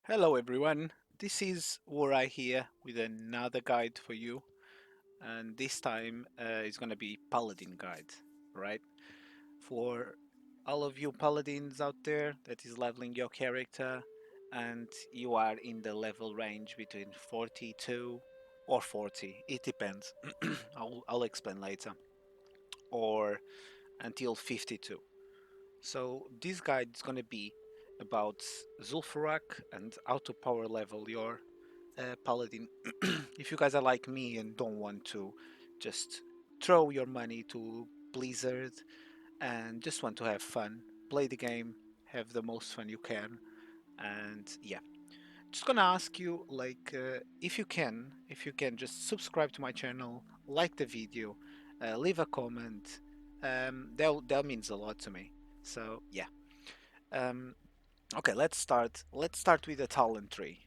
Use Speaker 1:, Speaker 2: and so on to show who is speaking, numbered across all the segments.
Speaker 1: Hello everyone, this is Wora here with another guide for you, and this time it's gonna be Paladin guide, right? For all of you Paladins out there that is leveling your character and you are in the level range between 42 or 40, it depends, I'll explain later, or until 52. So this guide is gonna be about Zul'Farrak and how to power level your Paladin. If you guys are like me and don't want to just throw your money to Blizzard and just want to have fun, play the game, have the most fun you can, and yeah, just gonna ask you like if you can just subscribe to my channel, like the video, leave a comment. That means a lot to me. So yeah. Um, okay, let's start. Let's start with the talent tree.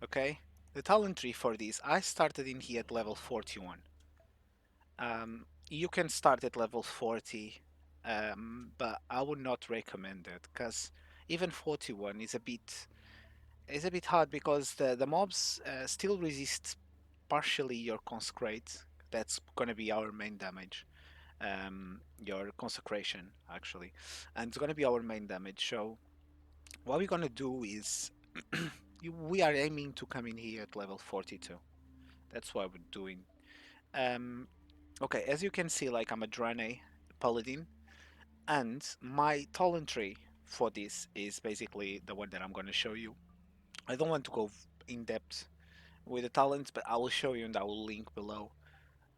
Speaker 1: Okay, the talent tree for this, I started in here at level 41. You can start at level 40, but I would not recommend it because even 41 is a bit hard because the mobs still resist partially your consecrate. That's gonna be our main damage. Your consecration actually, and it's gonna be our main damage. So what we're gonna do is we are aiming to come in here at level 42. That's what we're doing. Um, okay, as you can see, like I'm a Draenei Paladin, and my talent tree for this is basically the one that I'm going to show you. I don't want to go in depth with the talents, but I will show you and I will link below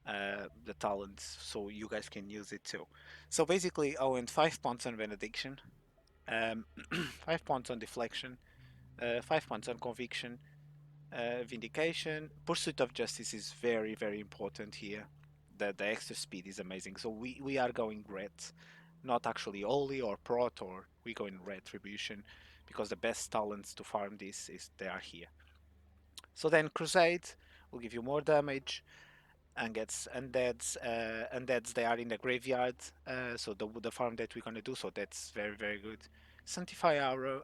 Speaker 1: the talents so you guys can use it too. So basically, I went 5 points on Benediction, um, 5 points on Deflection, 5 points on Conviction, Vindication. Pursuit of Justice is very, very important here. The extra speed is amazing. So we are going red, not actually Holy or Prot, or we go in Retribution because the best talents to farm this is they are here. So then Crusade will give you more damage and gets undeads they are in the graveyard. So the farm that we're gonna do. So that's very, very good. Sanctify Arrow.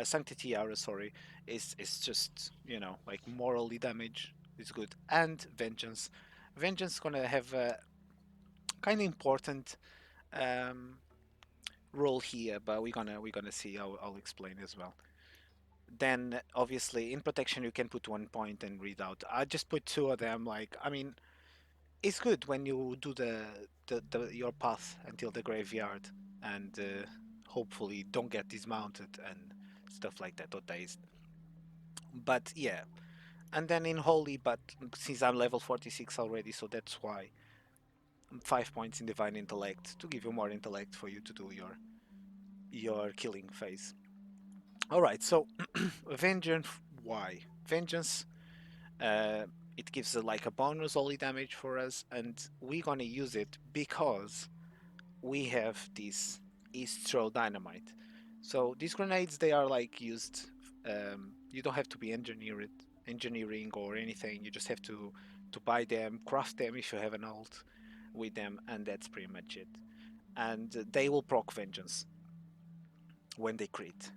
Speaker 1: Sanctity Aura, sorry, is just like morally damage is good, and Vengeance. Vengeance gonna have a kind of important um, role here, but we're gonna see. I'll explain as well. Then obviously in protection you can put 1 point and read out. I just put two of them. Like I mean, it's good when you do the your path until the graveyard and hopefully don't get dismounted and stuff like that or dazed. But yeah, and then in holy, but since I'm level 46 already, so that's why 5 points in divine intellect to give you more intellect for you to do your killing phase. All right, so vengeance. Why vengeance? uh it gives like a bonus holy damage for us, and we're gonna use it because we have this East Throw Dynamite. So these grenades, they are like used. You don't have to be engineering or anything. You just have to buy them, craft them if you have an alt with them, and that's pretty much it. And they will proc vengeance when they crit.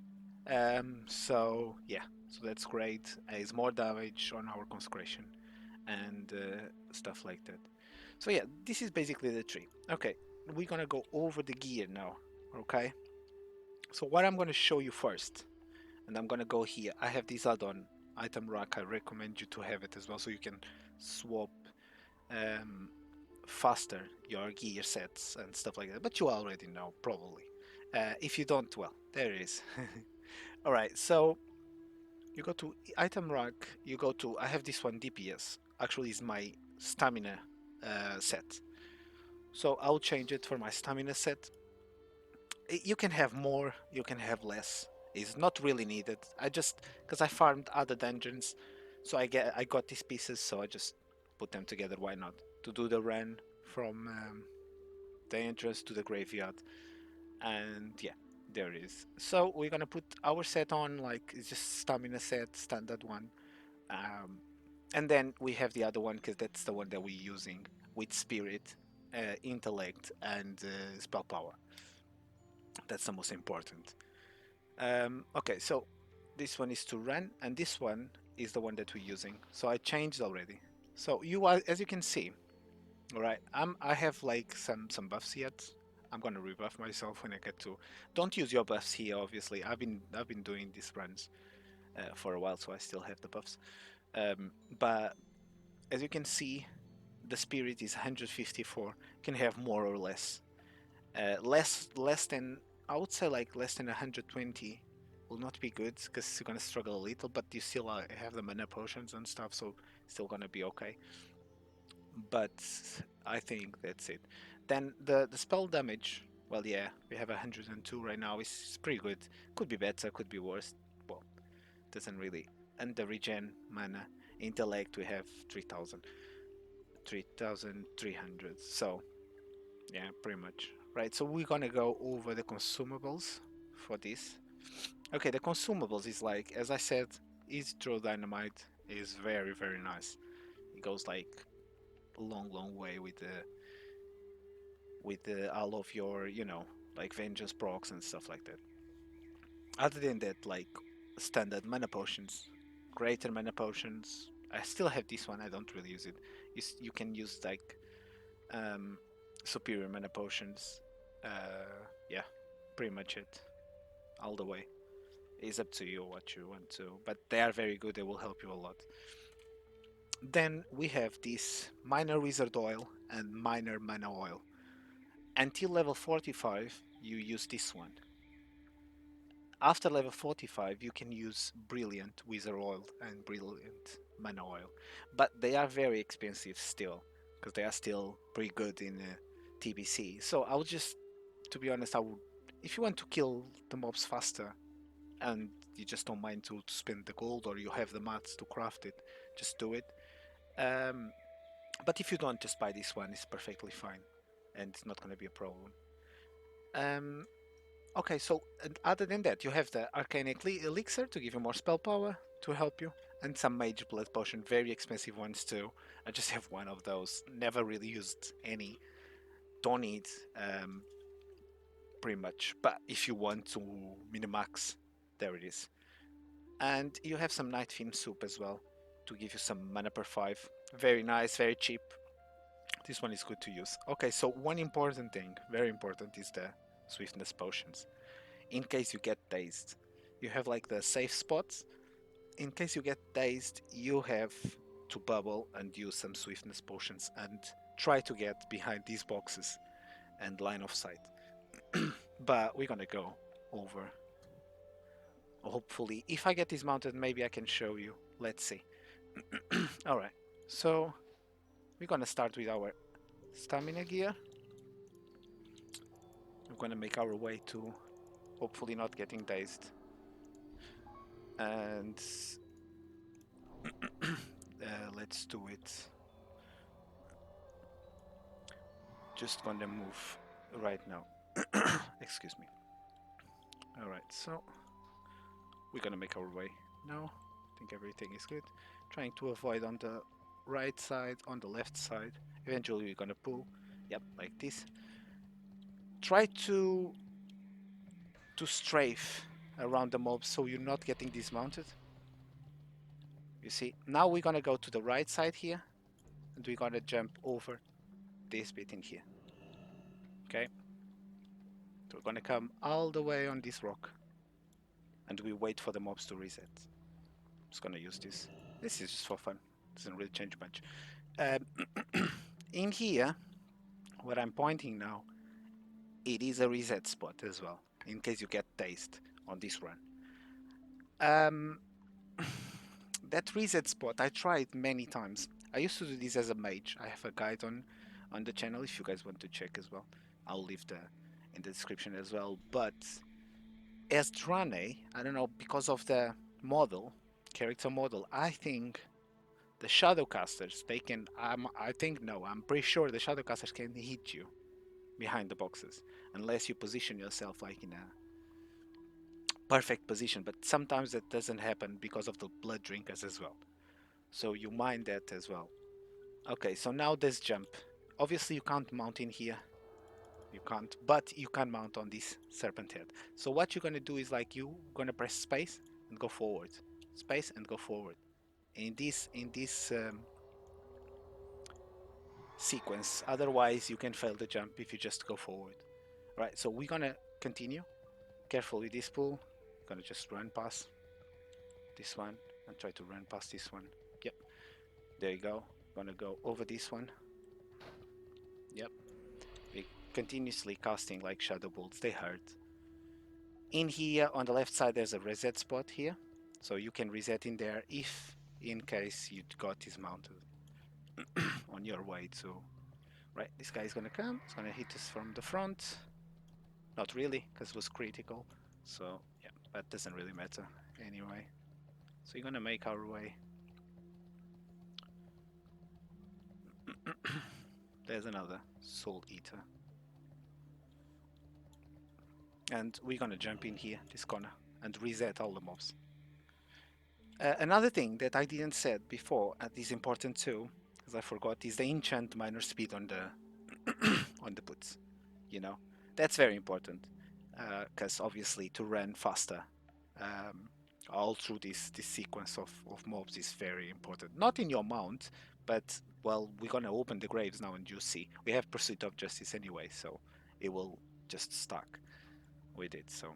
Speaker 1: So yeah, so that's great. It's more damage on our consecration and stuff like that. So yeah, this is basically the tree. Okay, we're gonna go over the gear now. Okay, so what I'm gonna show you first, and I'm gonna go here. I have this add-on item rack. I recommend you to have it as well, so you can swap um, faster your gear sets and stuff like that. But you already know probably. If you don't, well, there it is. All right, so you go to item rack. You go to I have this one DPS. Actually, is my stamina set. So I'll change it for my stamina set. You can have more, you can have less. It's not really needed. I just because I farmed other dungeons, so I got these pieces, so I just put them together. Why not? To do the run from the entrance to the graveyard, and yeah, there it is. So we're gonna put our set on like it's just stamina set, standard one, um, and then we have the other one because that's the one that we're using with spirit, intellect, and spell power. That's the most important. Okay, so this one is to run, and this one is the one that we're using. So I changed already. So you are, as you can see, all right. I have like some buffs yet. I'm gonna rebuff myself when I get to. Don't use your buffs here, obviously. I've been doing these runs for a while, so I still have the buffs. But as you can see, the spirit is 154. Can have more or less. Less than, I would say, like less than 120 will not be good because you're gonna struggle a little. But you still have the mana potions and stuff, so still gonna be okay. But I think that's it. Then the spell damage. Well, yeah, we have 102 right now. It's pretty good. Could be better, could be worse. Well, doesn't really. And the regen mana, intellect, we have 3,000, 3,300. So yeah, pretty much. Right. So we're gonna go over the consumables for this. Okay, the consumables is like, as I said, easy throw dynamite is very nice. It goes like a long way with all of your, like vengeance procs and stuff like that. Other than that, like standard mana potions, greater mana potions. I still have this one. I don't really use it. You can use like um, superior mana potions. Yeah, pretty much it. All the way. It's up to you what you want to, but they are very good. They will help you a lot. Then we have this minor wizard oil and minor mana oil. Until level 45, you use this one. After level 45, you can use Brilliant Wither Oil and Brilliant Mana Oil. But they are very expensive still, because they are still pretty good in TBC. So I would just, to be honest, if you want to kill the mobs faster and you just don't mind to spend the gold or you have the mats to craft it, just do it. Um, but if you don't, just buy this one, it's perfectly fine and it's not going to be a problem. Um, Okay, so other than that, you have the Arcane Elixir to give you more spell power to help you, and some Mage Blood Potion, very expensive ones too. I just have one of those, never really used any, don't need pretty much, but if you want to minimax, there it is. And you have some Night Fiend Soup as well to give you some mana per 5. Very nice, very cheap. This one is good to use. Okay, so one important thing, very important, is the Swiftness Potions in case you get dazed. You have like the safe spots. In case you get dazed, you have to bubble and use some swiftness potions and try to get behind these boxes and line of sight. But we're gonna go over. Hopefully, if I get dismounted, maybe I can show you. Let's see. Alright, so we're gonna start with our stamina gear. We're gonna make our way to hopefully not getting dazed. And let's do it. Just gonna move right now. Excuse me. Alright, so we're gonna make our way now. I think everything is good. Trying to avoid on the right side, on the left side. Eventually we're gonna pull. Yep, like this. Try to strafe around the mobs so you're not getting dismounted. You see, now we're gonna go to the right side here and we're gonna jump over this bit in here. Okay? So we're gonna come all the way on this rock and we wait for the mobs to reset. Just gonna use this. This is just for fun. Doesn't really change much. In here, what I'm pointing now, it is a reset spot as well, in case you get dazed on this run. Um, that reset spot, I tried many times. I used to do this as a mage. I have a guide on the channel if you guys want to check as well. I'll leave the in the description as well. But as Drane, I don't know, because of the model, character model, I think the Shadowcasters, they can, I think, no, I'm pretty sure the Shadowcasters can hit you behind the boxes unless you position yourself like in a perfect position. But sometimes that doesn't happen because of the blood drinkers as well. So you mind that as well. Okay, so now this jump. Obviously you can't mount in here. You can't, but you can mount on this serpent head. So what you're gonna do is like you gonna press space and go forward, space and go forward. In this sequence. Otherwise, you can fail the jump if you just go forward. Right. So we're gonna continue. Careful with this pool. Gonna just run past this one and try to run past this one. Yep. There you go. Gonna go over this one. Yep. We continuously casting like shadow bolts. They hurt. In here on the left side, there's a reset spot here, so you can reset in there if, in case you got dismounted on your way to. Right, this guy is gonna come. It's gonna hit us from the front. Not really, because it was critical. So yeah, that doesn't really matter anyway. So you're gonna make our way. There's another soul eater. And we're gonna jump in here, this corner, and reset all the mobs. Another thing that I didn't said before, and is important too, because I forgot, is the enchant minor speed on the on the puts. You know, that's very important, because obviously to run faster um, all through this sequence of mobs is very important. Not in your mount, but well, we're gonna open the graves now, and you see we have pursuit of justice anyway, so it will just stuck with it. So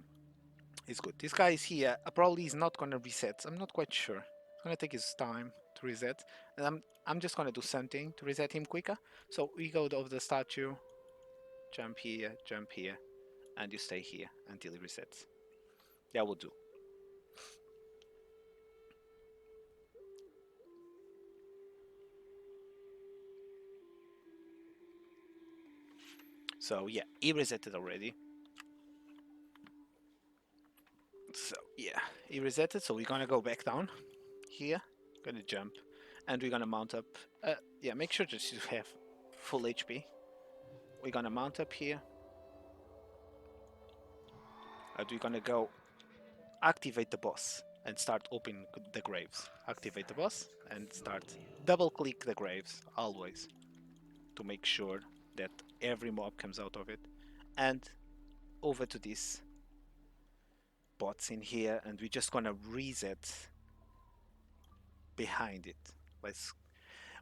Speaker 1: it's good. This guy is here. Probably is not gonna reset. I'm not quite sure. It's gonna take his time to reset. And I'm just gonna do something to reset him quicker. So we go over the statue, jump here, and you stay here until he resets. That will do. So yeah, he resetted already. So yeah, he resetted. So we're gonna go back down here. Gonna jump, and we're gonna mount up. Yeah, make sure that you have full HP. We're gonna mount up here, and we're gonna go activate the boss and start opening the graves. Activate the boss and start double click the graves always to make sure that every mob comes out of it. And over to these bots in here, and we're just gonna reset behind it. Let's.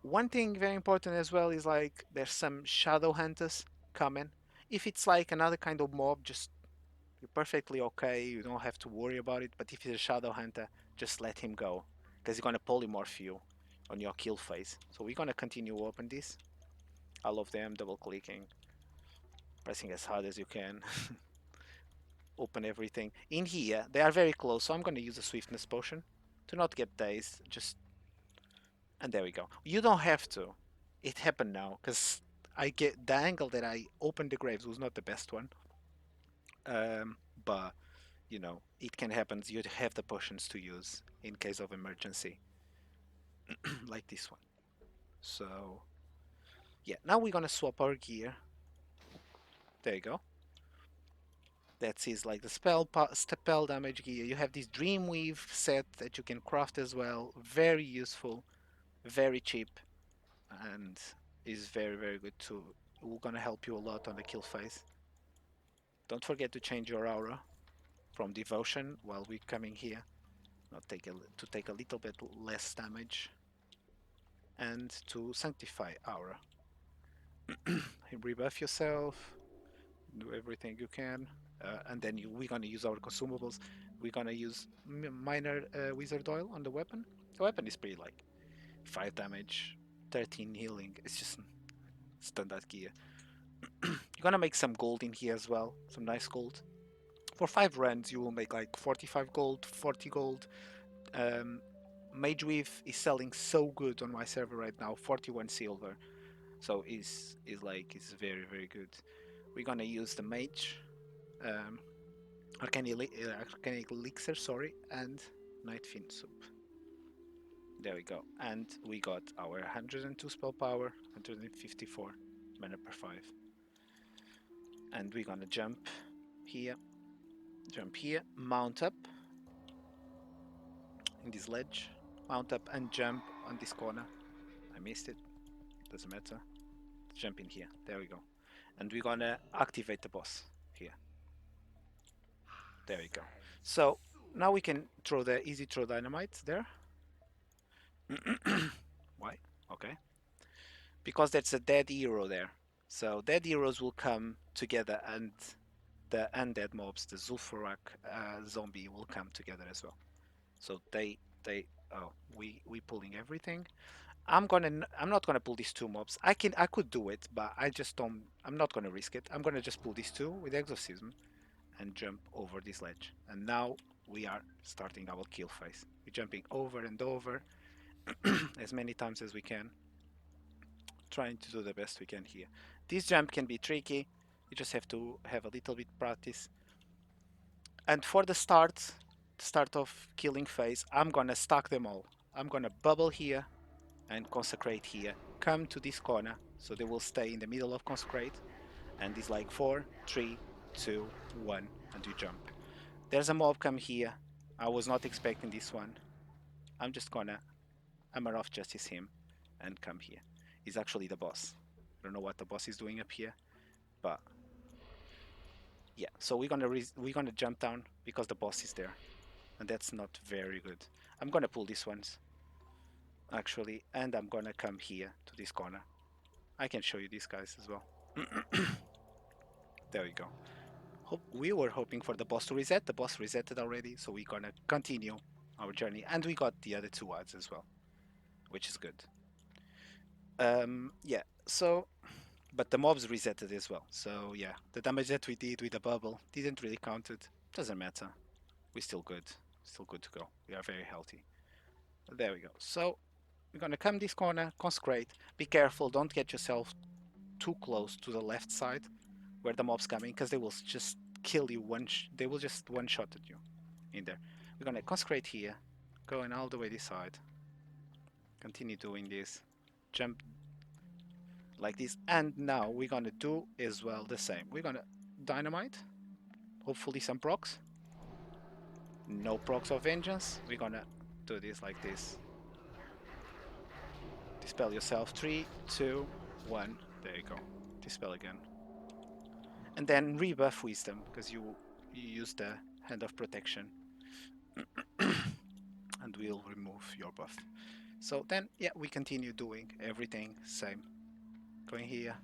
Speaker 1: One thing very important as well is like there's some shadow hunters coming. If it's like another kind of mob, just you're perfectly okay. You don't have to worry about it. But if he's a shadow hunter, just let him go, because he's gonna polymorph you on your kill phase. So we're gonna continue open this. All of them, double clicking, pressing as hard as you can. Open everything in here. They are very close, so I'm gonna use a swiftness potion to not get dazed. Just and there we go. You don't have to. It happened now because I get the angle that I opened the graves was not the best one. But you know, it can happen. You have the potions to use in case of emergency, like this one. So, yeah, now we're gonna swap our gear. There you go. That is like the spell damage gear. You have this Dreamweave set that you can craft as well. Very useful, very cheap, and is very very good too. We're gonna help you a lot on the kill phase. Don't forget to change your aura from devotion while we're coming here. Not take to take a little bit less damage, and to sanctify aura. Rebuff yourself, do everything you can, and then we're gonna use our consumables. We're gonna use minor wizard oil on the weapon. The weapon is pretty like 5 damage, 13 healing. It's just standard gear. You're gonna make some gold in here as well, some nice gold. For 5 runs, you will make like 45 gold, 40 gold. Um, Mage Weave is selling so good on my server right now, 41 silver. So is like it's very very good. We're gonna use the mage, um, arcanic elixir, sorry, and night fin soup. There we go, and we got our 102 spell power, 154 mana per 5, and we're gonna here, jump here, mount up in this ledge, mount up and jump on this corner. I missed it. Doesn't matter. Jump in here. There we go. and we're gonna activate the boss here. There we go. So now we can throw the easy throw dynamite there. Why? Okay. Because that's a dead hero there. So dead heroes will come together, and the undead mobs, the Zul'Farrak zombie, will come together as well. So they oh we pulling everything. I'm not gonna pull these two mobs. I could do it, but I just don't. I'm not gonna risk it. I'm gonna just pull these two with exorcism and jump over this ledge. And now we are starting our kill phase. We're jumping over and over as many times as we can, trying to do the best we can here. This jump can be tricky. You just have to have a little bit practice. And for the start of killing phase, I'm gonna stack them all. I'm gonna bubble here and consecrate here. Come to this corner, so they will stay in the middle of consecrate. And it's like 4, 3, 2, 1, and you jump. There's a mob come here. I was not expecting this one. I'm just gonna hammer off justice him and come here. He's actually the boss. I don't know what the boss is doing up here, but yeah. So we're gonna jump down because the boss is there, and that's not very good. I'm gonna pull these ones actually, and I'm gonna come here to this corner. I can show you these guys as well. There we go. We were hoping for the boss to reset. The boss resetted already, so we're gonna continue our journey, and we got the other two odds as well, which is good. Yeah. So, but the mobs resetted as well. So yeah, the damage that we did with the bubble didn't really count it. Doesn't matter. We're still good. Still good to go. We are very healthy. There we go. So we're gonna come this corner, consecrate. Be careful. Don't get yourself too close to the left side where the mob's coming, because they will just kill you they will just one shot at you in there. We're gonna consecrate here, going all the way this side. Continue doing this. Jump like this, and now we're gonna do as well the same. We're gonna dynamite, hopefully some procs. No procs of vengeance. We're gonna do this like this. Dispel yourself. 3, 2, 1. There you go. Dispel again. And then rebuff wisdom, because you use the hand of protection. And we'll remove your buff. So then, yeah, we continue doing everything same. Going here,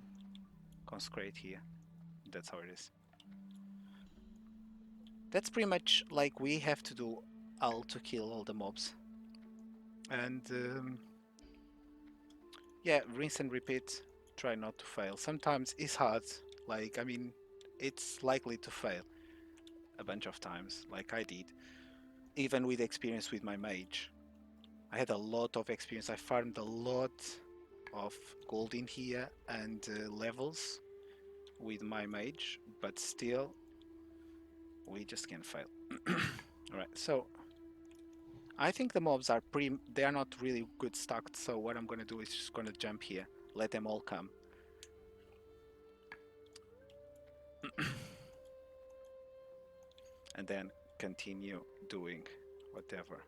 Speaker 1: consecrate here. That's how it is. That's pretty much like we have to do all to kill all the mobs. And yeah, rinse and repeat. Try not to fail. Sometimes it's hard. Like, I mean, it's likely to fail a bunch of times, like I did. Even with experience with my mage. I had a lot of experience. I farmed a lot of gold in here and levels with my mage, but still, we just can't fail. Alright, so I think the mobs are they are not really good stacked, so what I'm gonna do is just gonna jump here, let them all come. And then continue doing whatever.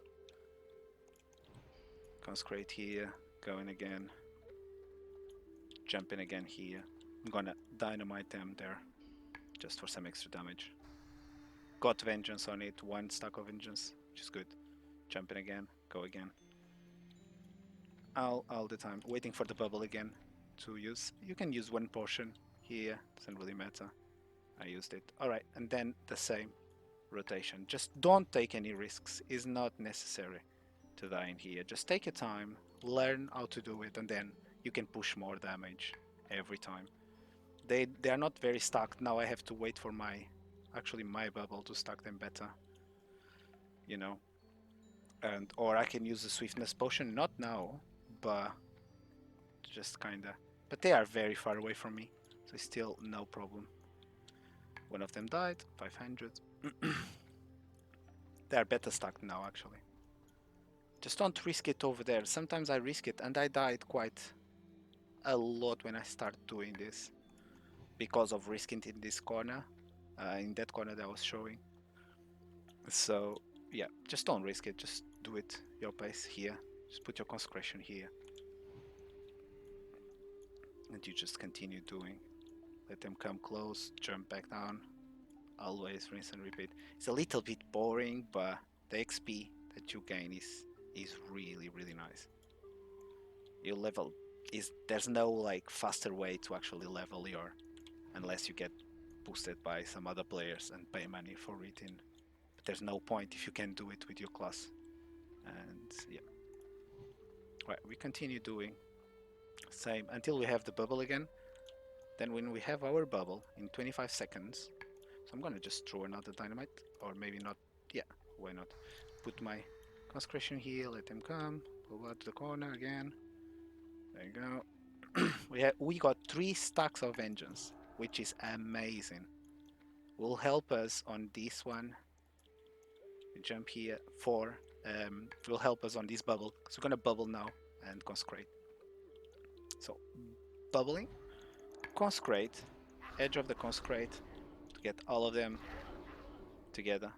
Speaker 1: Consecrate here, going again, jumping again here. I'm gonna dynamite them there, just for some extra damage. Got vengeance on it, 1 stack of vengeance, which is good. Jumping again, go again. All the time, waiting for the bubble again to use. You can use 1 potion here, doesn't really matter. I used it. Alright, and then the same rotation. Just don't take any risks. It's not necessary to die in here. Just take your time, learn how to do it, and then you can push more damage every time. They are not very stacked. Now I have to wait for my bubble to stack them better. You know. And or I can use the swiftness potion, not now, but just kinda. But they are very far away from me, so still no problem. One of them died, 500. They are better stacked now, actually. Just don't risk it over there. Sometimes I risk it, and I died quite a lot when I start doing this because of risking it in this corner, in that corner that I was showing. So yeah, just don't risk it. Just do it your pace here. Just put your consecration here, and you just continue doing. let them come close, jump back down. Always rinse and repeat. It's a little bit boring, but the XP that you gain is really really nice. Your level is there's no like faster way to actually level your unless you get boosted by some other players and pay money for it in. But there's no point if you can do it with your class. And yeah, right, we continue doing same until we have the bubble again. Then when we have our bubble in 25 seconds, so I'm gonna just throw another dynamite, or maybe not. Yeah, why not? Put my consecration here, let them come, pull out to the corner again. There you go. We got 3 stacks of vengeance, which is amazing. Will help us on this one. We jump here. 4 will help us on this bubble. So we're gonna bubble now and consecrate. So bubbling, consecrate, edge of the consecrate to get all of them together.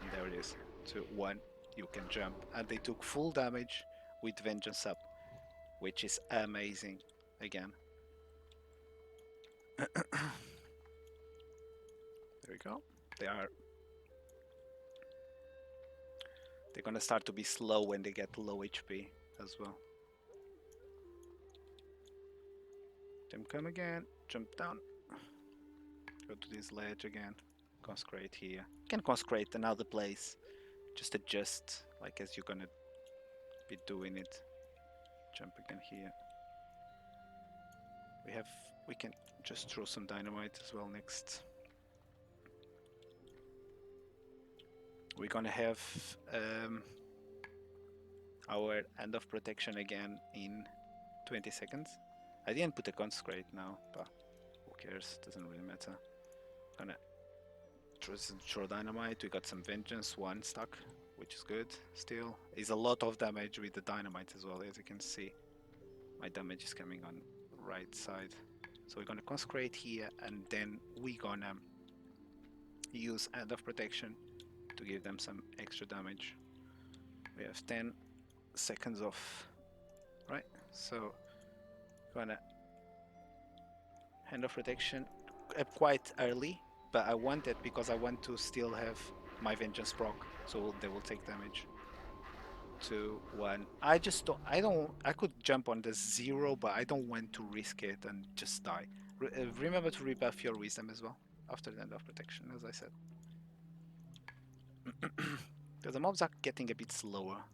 Speaker 1: And there it is. 2, 1. You can jump. And they took full damage with vengeance up, which is amazing. Again. There we go. They're gonna start to be slow when they get low HP as well. Them come again, jump down, go to this ledge again, consecrate here. You can consecrate another place, just adjust like as you're gonna be doing it. Jump again here. We can just throw some dynamite as well next. We're gonna have our end of protection again in 20 seconds. I didn't put a consecrate now, but who cares? Doesn't really matter. Gonna throw dynamite. We got some vengeance, 1 stack, which is good. Still, is a lot of damage with the dynamite as well. As you can see, my damage is coming on right side. So we're gonna consecrate here, and then we're gonna use end of protection to give them some extra damage. We have 10 seconds off, right? So gonna hand of protection quite early, but I want it because I want to still have my vengeance proc, so they will take damage. 2, 1. I could jump on the 0, but I don't want to risk it and just die. Remember to rebuff your wisdom as well after the end of protection, as I said. Because the mobs are getting a bit slower.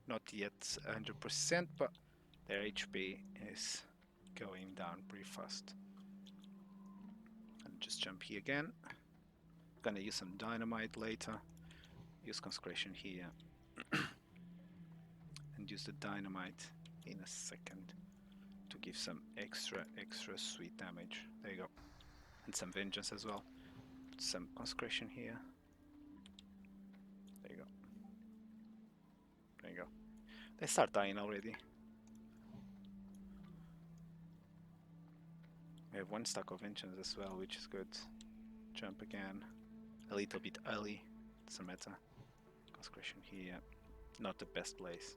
Speaker 1: Not yet 100%, but their HP is going down pretty fast. And just jump here again. Gonna use some dynamite later. Use consecration here. And use the dynamite in a second to give some extra sweet damage. There you go. And some vengeance as well. Put some consecration here. There you go. There you go. They start dying already. We have 1 stack of vengeance as well, which is good. Jump again. A little bit early. Doesn't matter. Consecration here. Not the best place.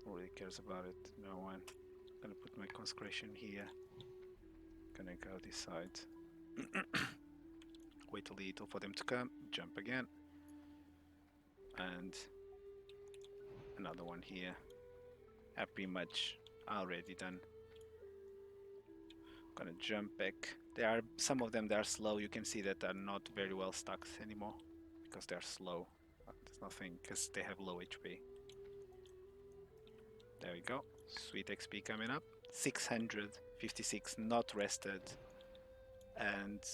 Speaker 1: Who really cares about it? No one. Gonna put my consecration here. Gonna go this side. Wait a little for them to come. Jump again. And another one here. Have pretty much already done. Gonna jump back. There are some of them that are slow. You can see that they're not very well stacked anymore because they're slow. There's nothing because they have low HP. There we go. Sweet XP coming up. 656 not rested and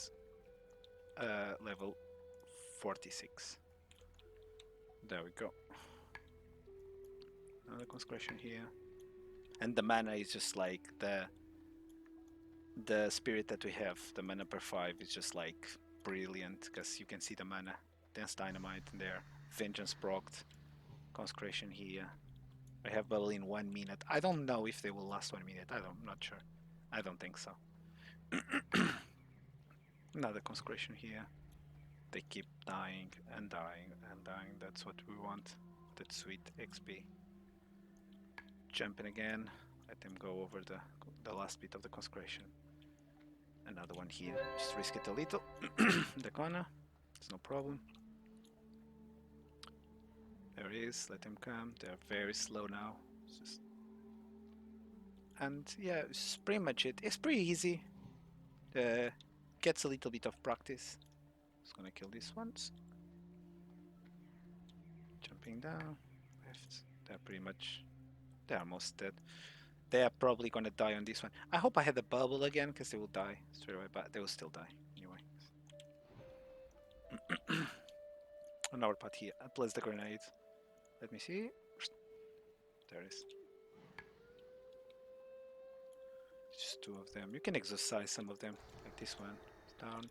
Speaker 1: level 46. There we go. Another consecration here. And the mana is just like the spirit that we have. The mana per 5 is just like brilliant because you can see the mana. Dense dynamite in there. Vengeance procced. Consecration here. I have bubble in 1 minute. I don't know if they will last 1 minute. I'm not sure. I don't think so. Another consecration here. They keep dying and dying and dying. That's what we want. That sweet XP. Jumping again. Let them go over the last bit of the consecration. Another one here. Just risk it a little. The corner. It's no problem. There he is. Let them come. They're very slow now. Just... And yeah, it's pretty much it. It's pretty easy. Uh, Gets a little bit of practice. Just gonna kill these ones. Jumping down. Left. They're pretty much... They're almost dead. They are probably gonna die on this one. I hope I had the bubble again, because they will die straight away, but they will still die anyway. On our part here. Place the grenade. Let me see. There it is. Just two of them. You can exorcise some of them, like this one. Down.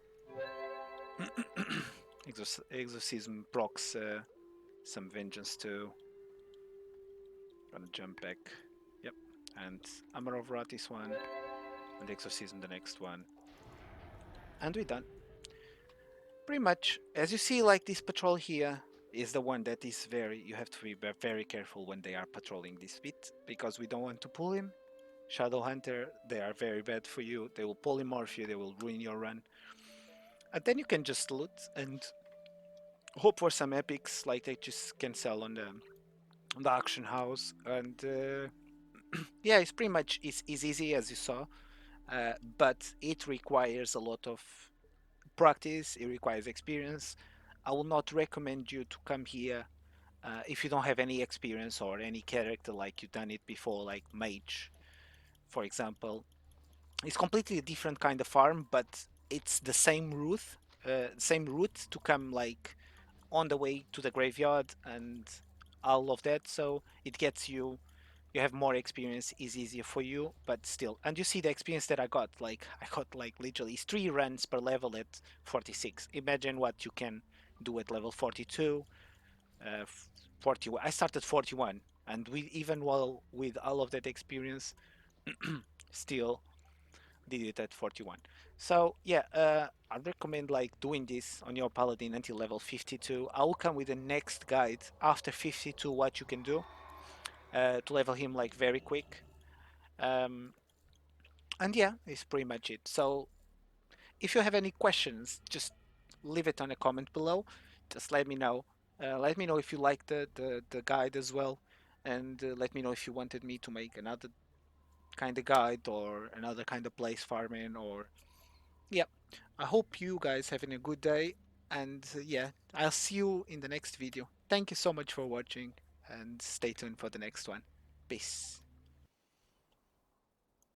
Speaker 1: Exorcism procs some vengeance too. Gonna jump back. Yep. And Armor of Wrath this one. And Exorcism the next one. And we're done. Pretty much. As you see, like this patrol here is the one that is very... You have to be very careful when they are patrolling this bit, because we don't want to pull him. Shadow Hunter, they are very bad for you. They will polymorph you, they will ruin your run. And then you can just loot and hope for some epics, like they just can sell on the auction house. And yeah, it's pretty much it's easy, as you saw, but it requires a lot of practice. It requires experience. I will not recommend you to come here if you don't have any experience or any character like you've done it before, like mage, for example. It's completely a different kind of farm, but it's the same route to come like on the way to the graveyard and all of that. So it gets you. You have more experience. Is easier for you, but still. And you see the experience that I got. Like I got like literally 3 runs per level at 46. Imagine what you can do at level 42, 41. I started 41, and we even while with all of that experience, still did it at 41. So yeah, I recommend like doing this on your paladin until level 52. I will come with the next guide after 52 what you can do to level him like very quick. Um, and yeah, it's pretty much it. So if you have any questions, just leave it on a comment below. Just let me know. Let me know if you like the guide as well, and let me know if you wanted me to make another kind of guide or another kind of place farming or... Yeah, I hope you guys having a good day, and yeah, I'll see you in the next video. Thank you so much for watching, and stay tuned for the next one. Peace.